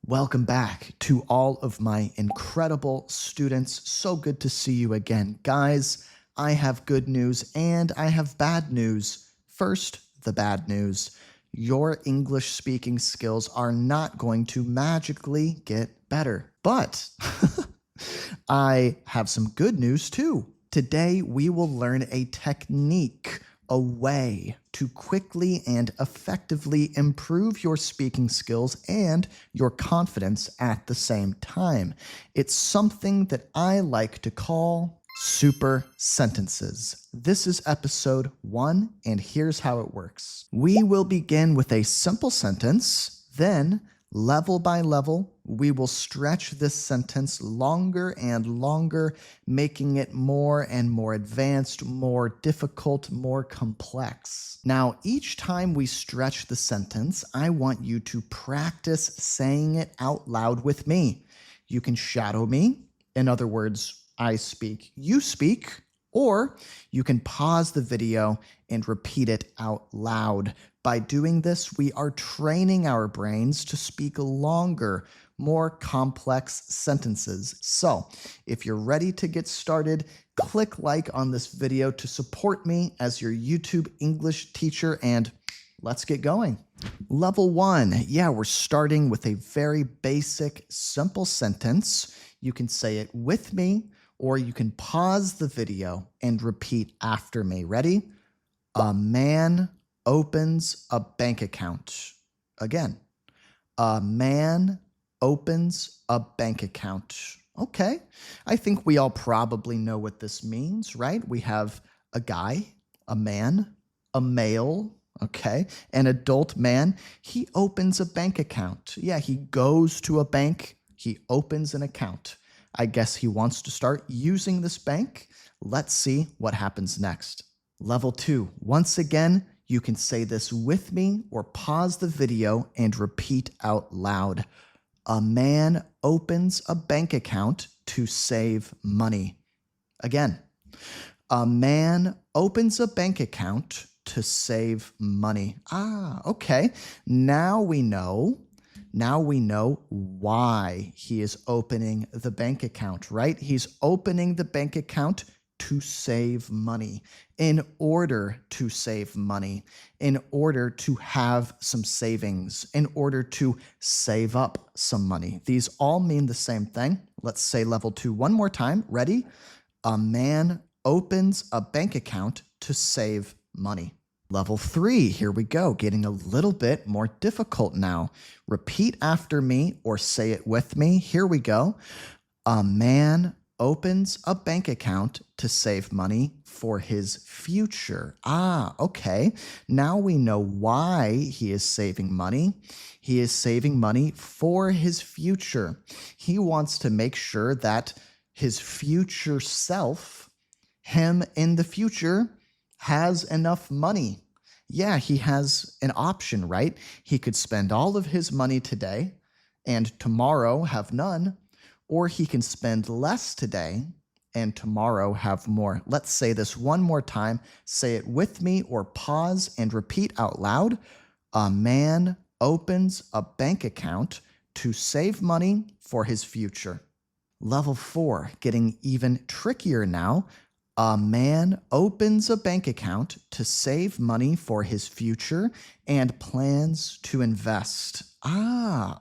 Welcome back to all of my incredible students. So good to see you again. Guys, I have good news and I have bad news. First, the bad news. Your English speaking skills are not going to magically get better. But I have some good news too. Today, we will learn a technique, a way to quickly and effectively improve your speaking skills and your confidence at the same time. It's something that I like to call super sentences. This is episode 1, and here's how it works. We will begin with a simple sentence, then level by level, we will stretch this sentence longer and longer, making it more and more advanced, more difficult, more complex. Now, each time we stretch the sentence, I want you to practice saying it out loud with me. You can shadow me. In other words, I speak, you speak, or you can pause the video and repeat it out loud. By doing this, we are training our brains to speak longer, more complex sentences. So, if you're ready to get started, click like on this video to support me as your YouTube English teacher, and let's get going. Level 1. Yeah, we're starting with a very basic, simple sentence. You can say it with me, or you can pause the video and repeat after me. Ready? A man opens a bank account. Again, a man opens a bank account. Okay, I think we all probably know what this means, right? We have a guy, a man, a male, okay, an adult man. He opens a bank account. Yeah, he goes to a bank, he opens an account. I guess he wants to start using this bank. Let's see what happens next. Level 2. Once again, you can say this with me or pause the video and repeat out loud. A man opens a bank account to save money. Again, a man opens a bank account to save money. Okay. Now we know why he is opening the bank account, right? He's opening the bank account to save money, in order to save money, in order to have some savings, in order to save up some money. These all mean the same thing. Let's say level 2 one more time. Ready? A man opens a bank account to save money. Level 3, here we go, getting a little bit more difficult now. Repeat after me or say it with me. Here we go. A man opens a bank account to save money for his future. Okay. Now we know why he is saving money. He is saving money for his future. He wants to make sure that his future self, him in the future, has enough money. Yeah, he has an option, right? He could spend all of his money today and tomorrow have none, or he can spend less today and tomorrow have more. Let's say this one more time. Say it with me or pause and repeat out loud. A man opens a bank account to save money for his future. Level 4, getting even trickier now. A man opens a bank account to save money for his future and plans to invest.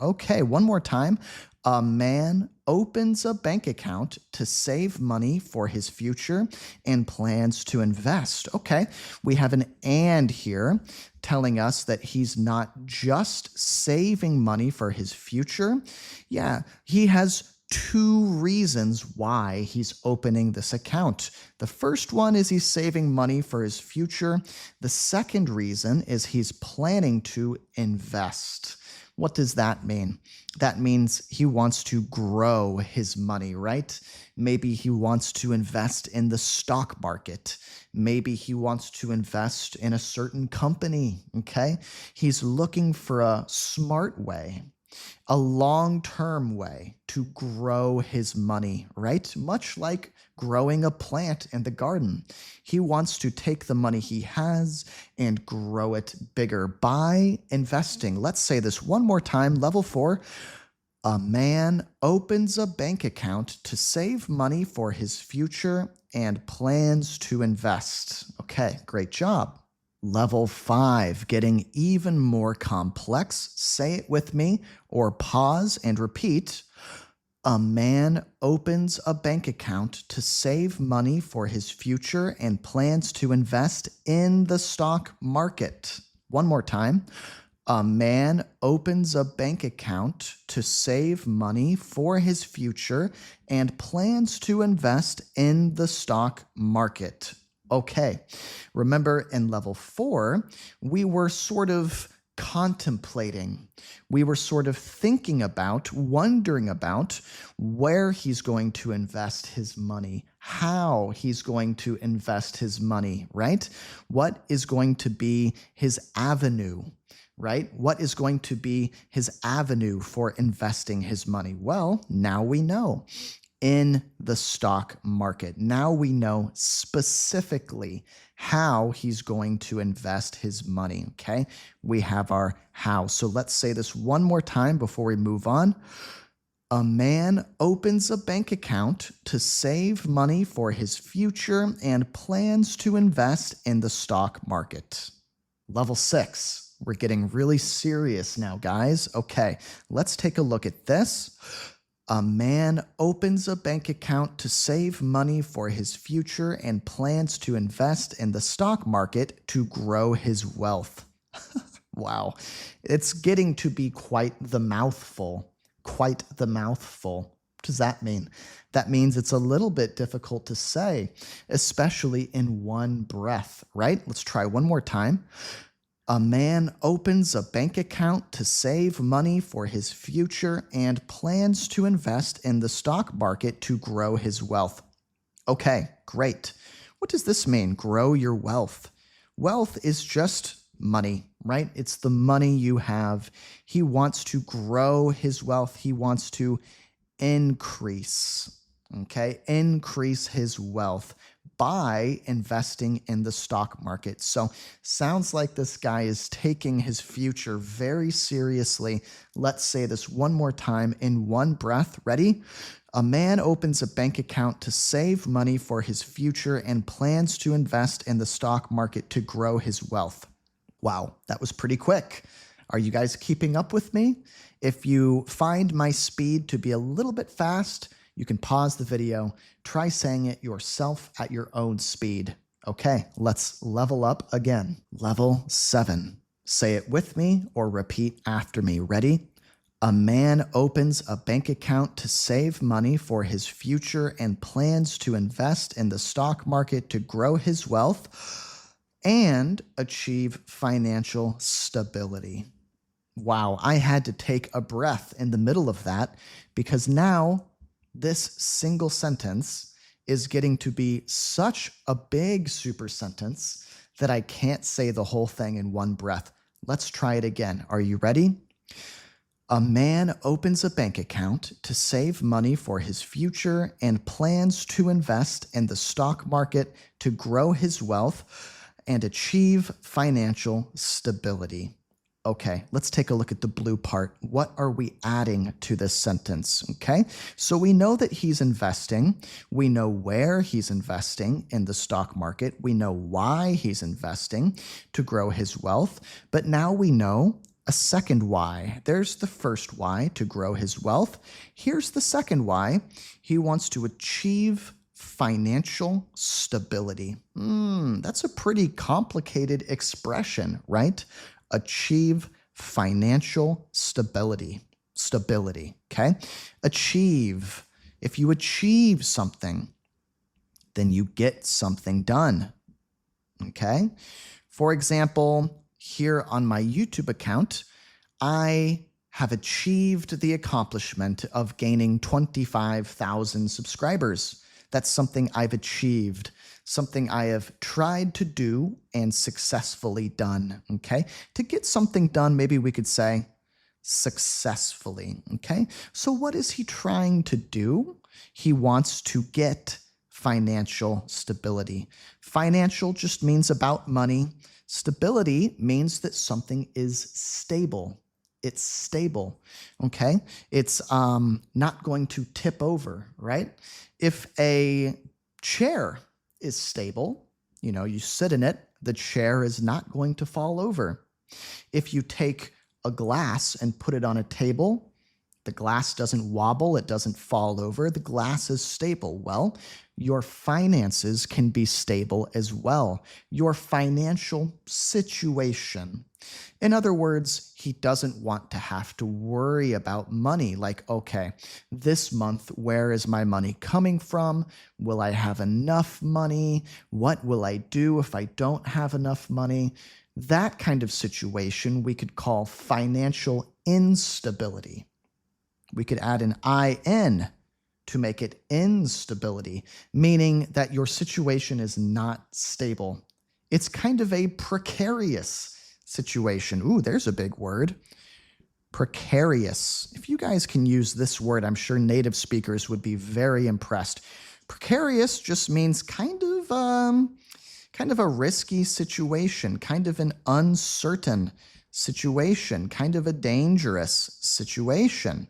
Okay. One more time. A man opens a bank account to save money for his future and plans to invest. Okay. We have an and here telling us that he's not just saving money for his future. Yeah, he has 2 reasons why he's opening this account. The first one is he's saving money for his future. The second reason is he's planning to invest. What does that mean? That means he wants to grow his money, right? Maybe he wants to invest in the stock market. Maybe he wants to invest in a certain company, okay? He's looking for a smart way, a long-term way to grow his money, right? Much like growing a plant in the garden. He wants to take the money he has and grow it bigger by investing. Let's say this one more time. Level 4, A man opens a bank account to save money for his future and plans to invest. Okay, great job. Level 5, getting even more complex. Say it with me or pause and repeat. A man opens a bank account to save money for his future and plans to invest in the stock market. One more time. A man opens a bank account to save money for his future and plans to invest in the stock market. Okay, remember in level 4, we were sort of contemplating. We were sort of thinking about, wondering about where he's going to invest his money, how he's going to invest his money, right? What is going to be his avenue? Right? What is going to be his avenue for investing his money? Well, now we know in the stock market. Now we know specifically how he's going to invest his money. Okay. We have our how. So let's say this one more time before we move on. A man opens a bank account to save money for his future and plans to invest in the stock market. Level 6. We're getting really serious now, guys. Okay, let's take a look at this. A man opens a bank account to save money for his future and plans to invest in the stock market to grow his wealth. Wow, it's getting to be quite the mouthful. Quite the mouthful. What does that mean? That means it's a little bit difficult to say, especially in one breath, right? Let's try one more time. A man opens a bank account to save money for his future and plans to invest in the stock market to grow his wealth. Okay, great. What does this mean? Grow your wealth. Wealth is just money, right? It's the money you have. He wants to grow his wealth. He wants to increase, okay? Increase his wealth by investing in the stock market. So sounds like this guy is taking his future very seriously. Let's say this one more time in one breath. Ready? A man opens a bank account to save money for his future and plans to invest in the stock market to grow his wealth. Wow, that was pretty quick. Are you guys keeping up with me? If you find my speed to be a little bit fast, you can pause the video, try saying it yourself at your own speed. Okay, let's level up again. Level 7. Say it with me or repeat after me. Ready? A man opens a bank account to save money for his future and plans to invest in the stock market to grow his wealth and achieve financial stability. Wow, I had to take a breath in the middle of that because now this single sentence is getting to be such a big super sentence that I can't say the whole thing in one breath. Let's try it again. Are you ready? A man opens a bank account to save money for his future and plans to invest in the stock market to grow his wealth and achieve financial stability. Okay, let's take a look at the blue part. What are we adding to this sentence? Okay, so we know that he's investing. We know where he's investing in the stock market. We know why he's investing to grow his wealth. But now we know a second why. There's the first why, to grow his wealth. Here's the second why. He wants to achieve financial stability. That's a pretty complicated expression, right? Achieve financial stability. Okay? Achieve. If you achieve something, then you get something done. Okay? For example, here on my YouTube account, I have achieved the accomplishment of gaining 25,000 subscribers. That's something I've achieved, something I have tried to do and successfully done, okay? To get something done, maybe we could say successfully, okay? So what is he trying to do? He wants to get financial stability. Financial just means about money. Stability means that something is stable. It's stable, okay? It's not going to tip over, right? If a chair is stable, you sit in it, the chair is not going to fall over. If you take a glass and put it on a table, the glass doesn't wobble, it doesn't fall over, the glass is stable. Well, your finances can be stable as well. Your financial situation. In other words, he doesn't want to have to worry about money. Like, okay, this month, where is my money coming from? Will I have enough money? What will I do if I don't have enough money? That kind of situation we could call financial instability. We could add an IN to make it instability, meaning that your situation is not stable. It's kind of a precarious situation. Ooh, there's a big word. Precarious. If you guys can use this word, I'm sure native speakers would be very impressed. Precarious just means kind of a risky situation, kind of an uncertain situation, kind of a dangerous situation.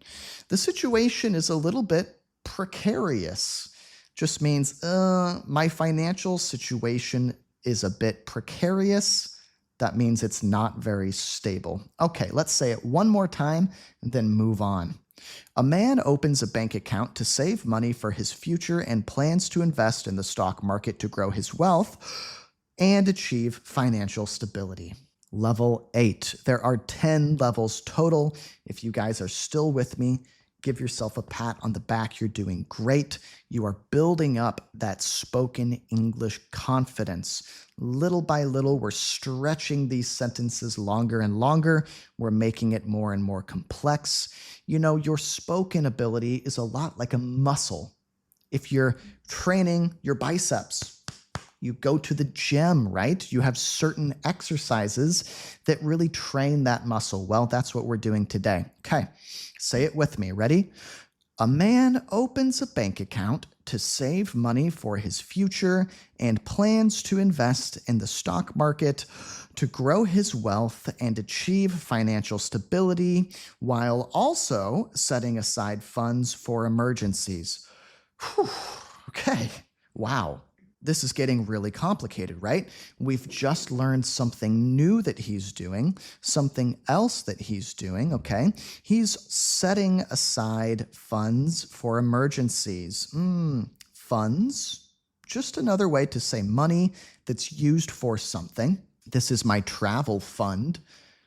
The situation is a little bit precarious. Just means my financial situation is a bit precarious. That means it's not very stable. Okay, let's say it one more time and then move on. A man opens a bank account to save money for his future and plans to invest in the stock market to grow his wealth and achieve financial stability. Level 8. There are 10 levels total. If you guys are still with me, give yourself a pat on the back. You're doing great. You are building up that spoken English confidence. Little by little, we're stretching these sentences longer and longer. We're making it more and more complex. Your spoken ability is a lot like a muscle. If you're training your biceps, you go to the gym, right? You have certain exercises that really train that muscle. Well, that's what we're doing today. Okay, say it with me. Ready? A man opens a bank account to save money for his future and plans to invest in the stock market to grow his wealth and achieve financial stability while also setting aside funds for emergencies. Whew. Okay, wow. This is getting really complicated, right? We've just learned something new that he's doing, something else that he's doing, okay? He's setting aside funds for emergencies. Funds? Just another way to say money that's used for something. This is my travel fund,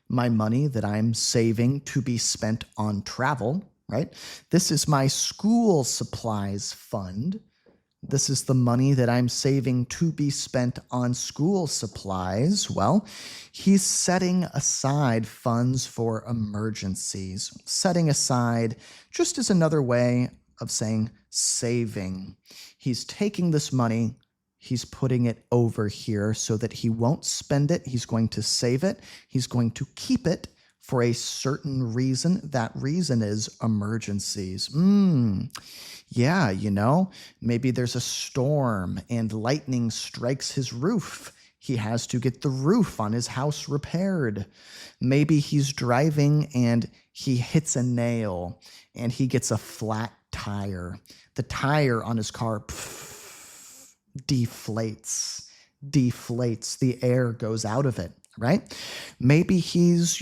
my money that I'm saving to be spent on travel, right? This is my school supplies fund. This is the money that I'm saving to be spent on school supplies. Well, he's setting aside funds for emergencies. Setting aside just as another way of saying saving. He's taking this money, he's putting it over here so that he won't spend it. He's going to save it. He's going to keep it for a certain reason. That reason is emergencies. Yeah, maybe there's a storm and lightning strikes his roof. He has to get the roof on his house repaired. Maybe he's driving and he hits a nail and he gets a flat tire. The tire on his car deflates. The air goes out of it. Right? Maybe he's,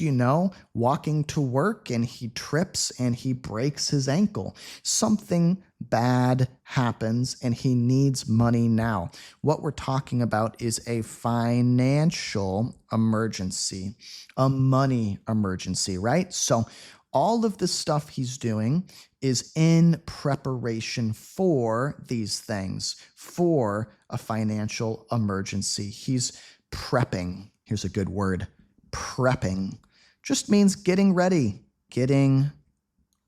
walking to work and he trips and he breaks his ankle. Something bad happens and he needs money now. What we're talking about is a financial emergency, a money emergency, right? So all of the stuff he's doing is in preparation for these things, for a financial emergency. He's prepping. Here's a good word. Prepping just means getting ready. Getting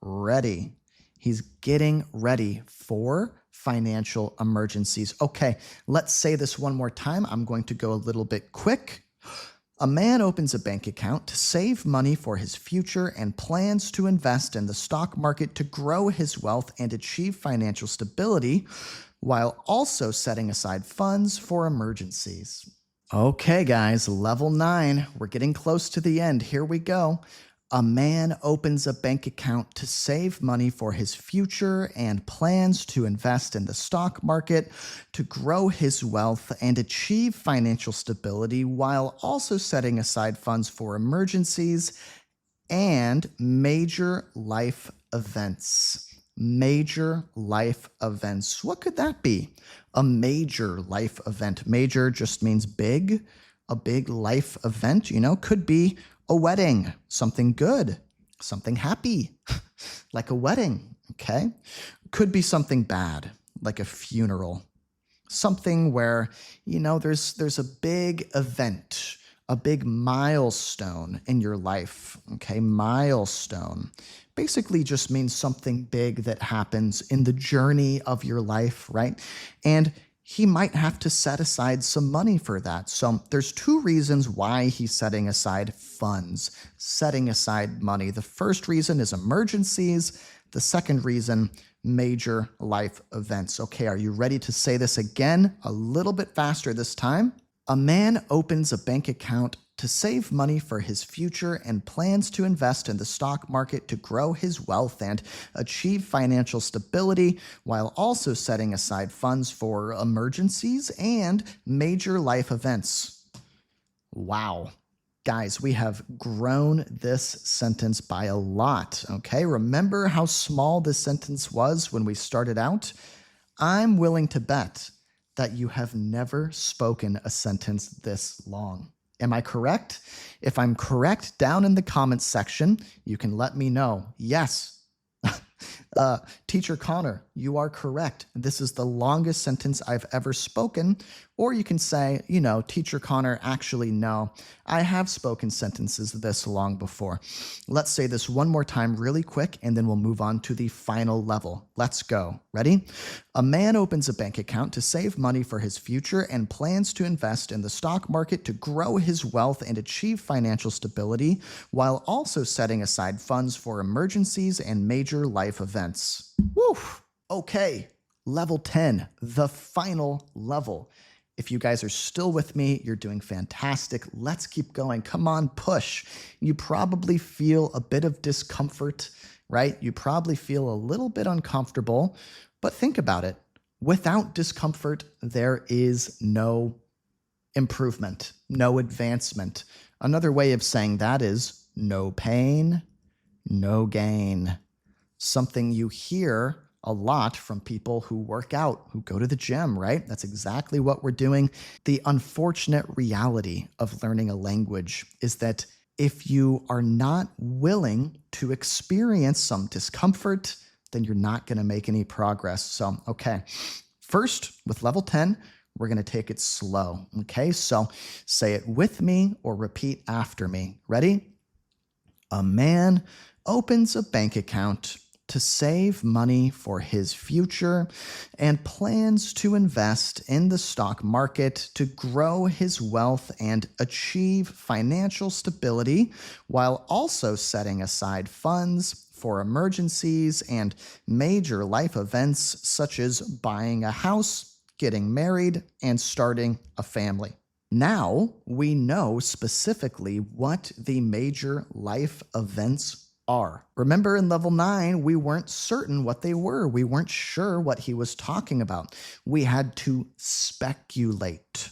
ready. He's getting ready for financial emergencies. Okay, let's say this one more time. I'm going to go a little bit quick. A man opens a bank account to save money for his future and plans to invest in the stock market to grow his wealth and achieve financial stability while also setting aside funds for emergencies. Okay, guys, level 9. We're getting close to the end. Here we go. A man opens a bank account to save money for his future and plans to invest in the stock market to grow his wealth and achieve financial stability while also setting aside funds for emergencies and major life events. Major life events. What could that be? A major life event. Major just means big. A big life event, could be a wedding, something good, something happy, like a wedding, okay? Could be something bad, like a funeral. Something where, there's a big event, a big milestone in your life, okay? Milestone basically just means something big that happens in the journey of your life, right? And he might have to set aside some money for that. So there's two reasons why he's setting aside funds, setting aside money. The first reason is emergencies. The second reason, major life events. Okay, are you ready to say this again a little bit faster this time? A man opens a bank account to save money for his future and plans to invest in the stock market to grow his wealth and achieve financial stability while also setting aside funds for emergencies and major life events. Wow. Guys, we have grown this sentence by a lot, okay? Remember how small this sentence was when we started out? I'm willing to bet that you have never spoken a sentence this long. Am I correct? If I'm correct, down in the comments section, you can let me know. Yes. Teacher Connor, you are correct. This is the longest sentence I've ever spoken. Or you can say, Teacher Connor, actually, no, I have spoken sentences this long before. Let's say this one more time really quick, and then we'll move on to the final level. Let's go. Ready? A man opens a bank account to save money for his future and plans to invest in the stock market to grow his wealth and achieve financial stability while also setting aside funds for emergencies and major life events. Woo! Okay, level 10, the final level. If you guys are still with me, you're doing fantastic. Let's keep going. Come on, push. You probably feel a bit of discomfort, right? You probably feel a little bit uncomfortable, but think about it. Without discomfort, there is no improvement, no advancement. Another way of saying that is no pain, no gain. Something you hear a lot from people who work out, who go to the gym, right? That's exactly what we're doing. The unfortunate reality of learning a language is that if you are not willing to experience some discomfort, then you're not going to make any progress. So, okay, first with level 10, we're going to take it slow. Okay, so say it with me or repeat after me. Ready? A man opens a bank account to save money for his future and plans to invest in the stock market to grow his wealth and achieve financial stability while also setting aside funds for emergencies and major life events such as buying a house, getting married, and starting a family. Now we know specifically what the major life events are. Remember in level 9, we weren't certain what they were. We weren't sure what he was talking about. We had to speculate.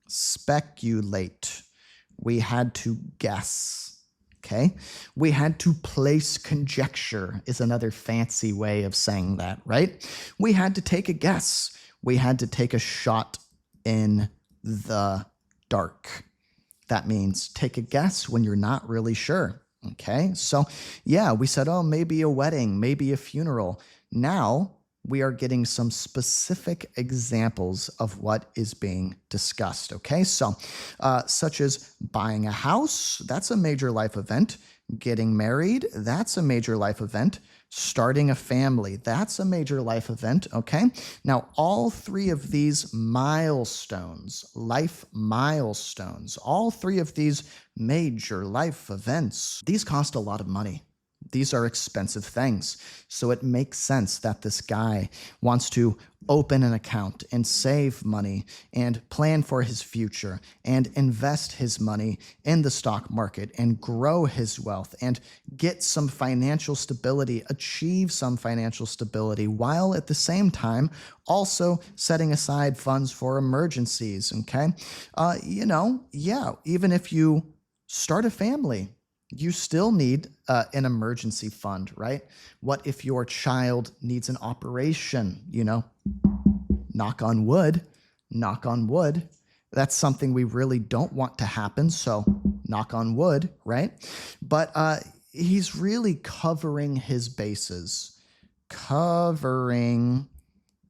Speculate. We had to guess. Okay? We had to place conjecture is another fancy way of saying that, right? We had to take a guess. We had to take a shot in the dark. That means take a guess when you're not really sure. Okay, so yeah, we said, oh, maybe a wedding, maybe a funeral. Now we are getting some specific examples of what is being discussed. Okay, so such as buying a house, that's a major life event. Getting married, that's a major life event. Starting a family, that's a major life event, okay? Now, all three of these milestones, life milestones, all three of these major life events, these cost a lot of money. These are expensive things. So it makes sense that this guy wants to open an account and save money and plan for his future and invest his money in the stock market and grow his wealth and get some financial stability, achieve some financial stability, while at the same time also setting aside funds for emergencies. Okay. Even if you start a family, you still need an emergency fund, right? What if your child needs an operation? Knock on wood, knock on wood. That's something we really don't want to happen. So knock on wood, right? But he's really covering his bases, covering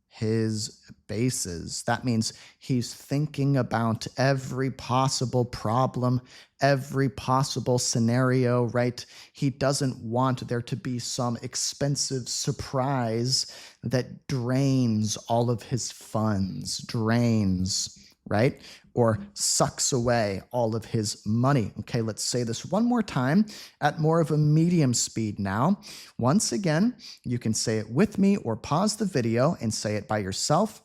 his bases. That means he's thinking about every possible problem, every possible scenario, right? He doesn't want there to be some expensive surprise that drains all of his funds, right? Or sucks away all of his money. Okay, let's say this one more time at more of a medium speed now. Once again, you can say it with me or pause the video and say it by yourself.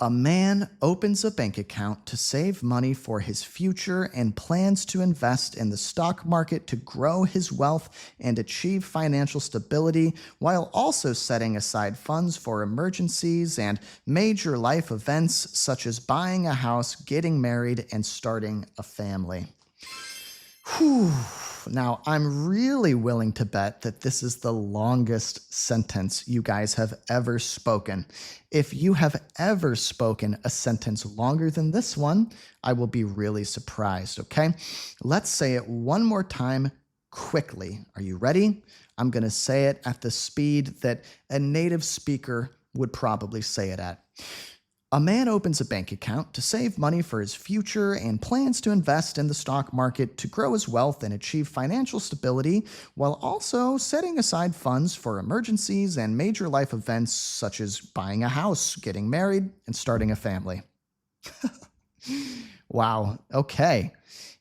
A man opens a bank account to save money for his future and plans to invest in the stock market to grow his wealth and achieve financial stability, while also setting aside funds for emergencies and major life events such as buying a house, getting married, and starting a family. Whew. Now, I'm really willing to bet that this is the longest sentence you guys have ever spoken. If you have ever spoken a sentence longer than this one, I will be really surprised, okay? Let's say it one more time quickly. Are you ready? I'm going to say it at the speed that a native speaker would probably say it at. A man opens a bank account to save money for his future and plans to invest in the stock market to grow his wealth and achieve financial stability, while also setting aside funds for emergencies and major life events such as buying a house, getting married, and starting a family. Wow. Okay.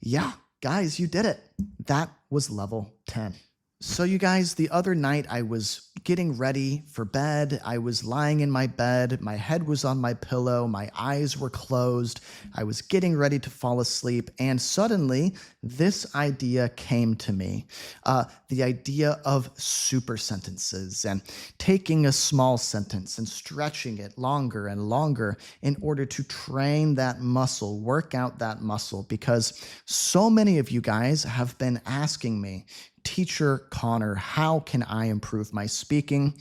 Yeah, guys, you did it. That was level 10. So you guys, the other night I was getting ready for bed. I was lying in my bed. My head was on my pillow. My eyes were closed. I was getting ready to fall asleep. And suddenly this idea came to me. The idea of super sentences and taking a small sentence and stretching it longer and longer in order to train that muscle, work out that muscle, because so many of you guys have been asking me, Teacher Connor, how can I improve my speaking?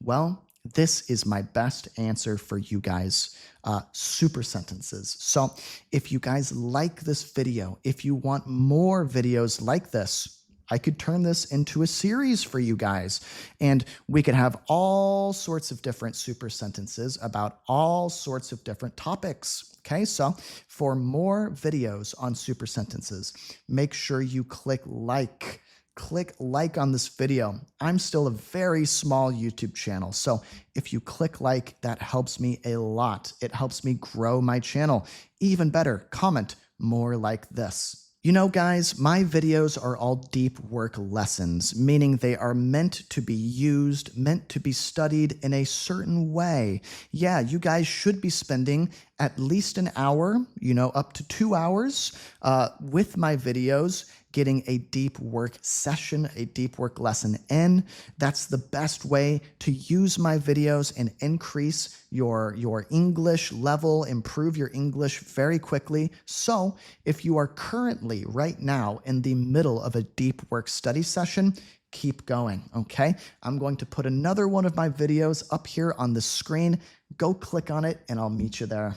Well, this is my best answer for you guys. Super sentences. So if you guys like this video, if you want more videos like this, I could turn this into a series for you guys, and we could have all sorts of different super sentences about all sorts of different topics. Okay, so for more videos on super sentences, make sure you click like on this video. I'm still a very small YouTube channel, so if you click like, that helps me a lot. It helps me grow my channel. Even better, comment more like this. You know, guys, my videos are all deep work lessons, meaning they are meant to be used, meant to be studied in a certain way. Yeah, you guys should be spending at least an hour, up to 2 hours with my videos, getting a deep work session, a deep work lesson in. That's the best way to use my videos and increase your English level, improve your English very quickly. So if you are currently right now in the middle of a deep work study session, keep going, okay? I'm going to put another one of my videos up here on the screen. Go click on it and I'll meet you there.